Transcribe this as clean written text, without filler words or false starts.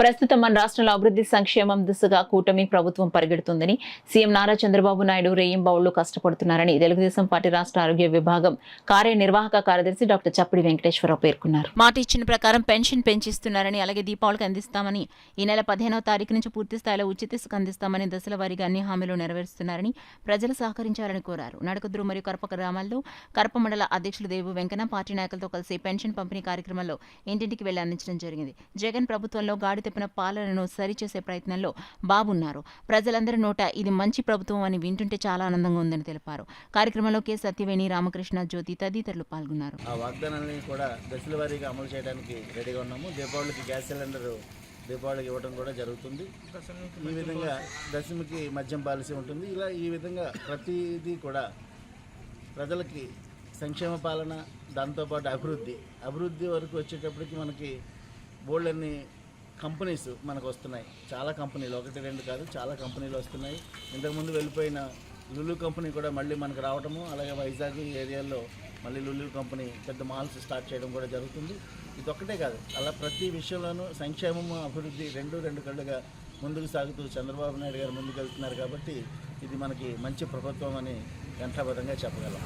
ప్రస్తుతం మన రాష్ట్రంలో అభివృద్ధి సంక్షేమం దిశగా కూటమి ప్రభుత్వం పరిగెడుతుందని సీఎం నారా చంద్రబాబు నాయుడు రేయింబౌళ్లు కష్టపడుతున్నారని తెలుగుదేశం పార్టీ రాష్ట్ర ఆరోగ్య విభాగం కార్యనిర్వాహక కార్యదర్శి డాక్టర్ చప్పిడి వెంకటేశ్వరరావు పేర్కొన్నారు. మాట ఇచ్చిన ప్రకారం పెన్షన్ పెంచిస్తున్నారని, అలాగే దీపావళికి అందిస్తామని, ఈ నెల 15వ తారీఖు నుంచి పూర్తి స్థాయిలో ఉచిత ఇసుక అందిస్తామని దశల వారీగా అన్ని హామీలు నెరవేరుస్తున్నారని ప్రజలు సహకరించాలని కోరారు. నడకదురు మరియు కరప గ్రామాల్లో కరప మండల అధ్యక్షులు దేవు వెంకన్న పార్టీ నాయకులతో కలిసి పెన్షన్ పంపిణీ కార్యక్రమంలో ఇంటింటికి వెళ్లి అందించడం జరిగింది. జగన్ ప్రభుత్వంలో గాడి తెప్పిన పాలనను సరిచేసే ప్రయత్నంలో బాబున్నారు. ప్రజలందరి నోట ఇది మంచి ప్రభుత్వం అని వింటుంటే చాలా ఆనందంగా ఉందని తెలిపారు. కార్యక్రమంలో కె సత్యవేణి, రామకృష్ణ, జ్యోతి తదితరులు పాల్గొన్నారు. ఆ వాగ్దానాన్ని కూడా దశల వారీగా అమలు చేయడానికి రెడీగా ఉన్నాము. దీపావళికి గ్యాస్ సిలిండర్ దీపావళికి ఇవ్వడం కూడా జరుగుతుంది. ఈ విధంగా దశమికి మద్యం పాలసీ ఉంటుంది. ఇలా ఈ విధంగా ప్రతిదీ కూడా ప్రజలకి సంక్షేమ పాలన, దాంతోపాటు అభివృద్ధి వరకు వచ్చేటప్పటికి మనకి బోల్డన్ని కంపెనీస్ మనకు వస్తున్నాయి. చాలా కంపెనీలు, 1-2 కాదు, చాలా కంపెనీలు వస్తున్నాయి. ఇంతకుముందు వెళ్ళిపోయిన లులు కంపెనీ కూడా మళ్ళీ మనకు రావడము, అలాగే వైజాగ్ ఏరియాలో మళ్ళీ లులు కంపెనీ పెద్ద మాల్స్ స్టార్ట్ చేయడం కూడా జరుగుతుంది. ఇది ఒక్కటే కాదు, అలా ప్రతి విషయంలోనూ సంక్షేమము, అభివృద్ధి రెండు కళ్ళుగా ముందుకు సాగుతూ చంద్రబాబు నాయుడు గారు ముందుకు వెళ్తున్నారు. కాబట్టి ఇది మనకి మంచి ప్రభుత్వం అని ఘంటాబద్ధంగా చెప్పగలం.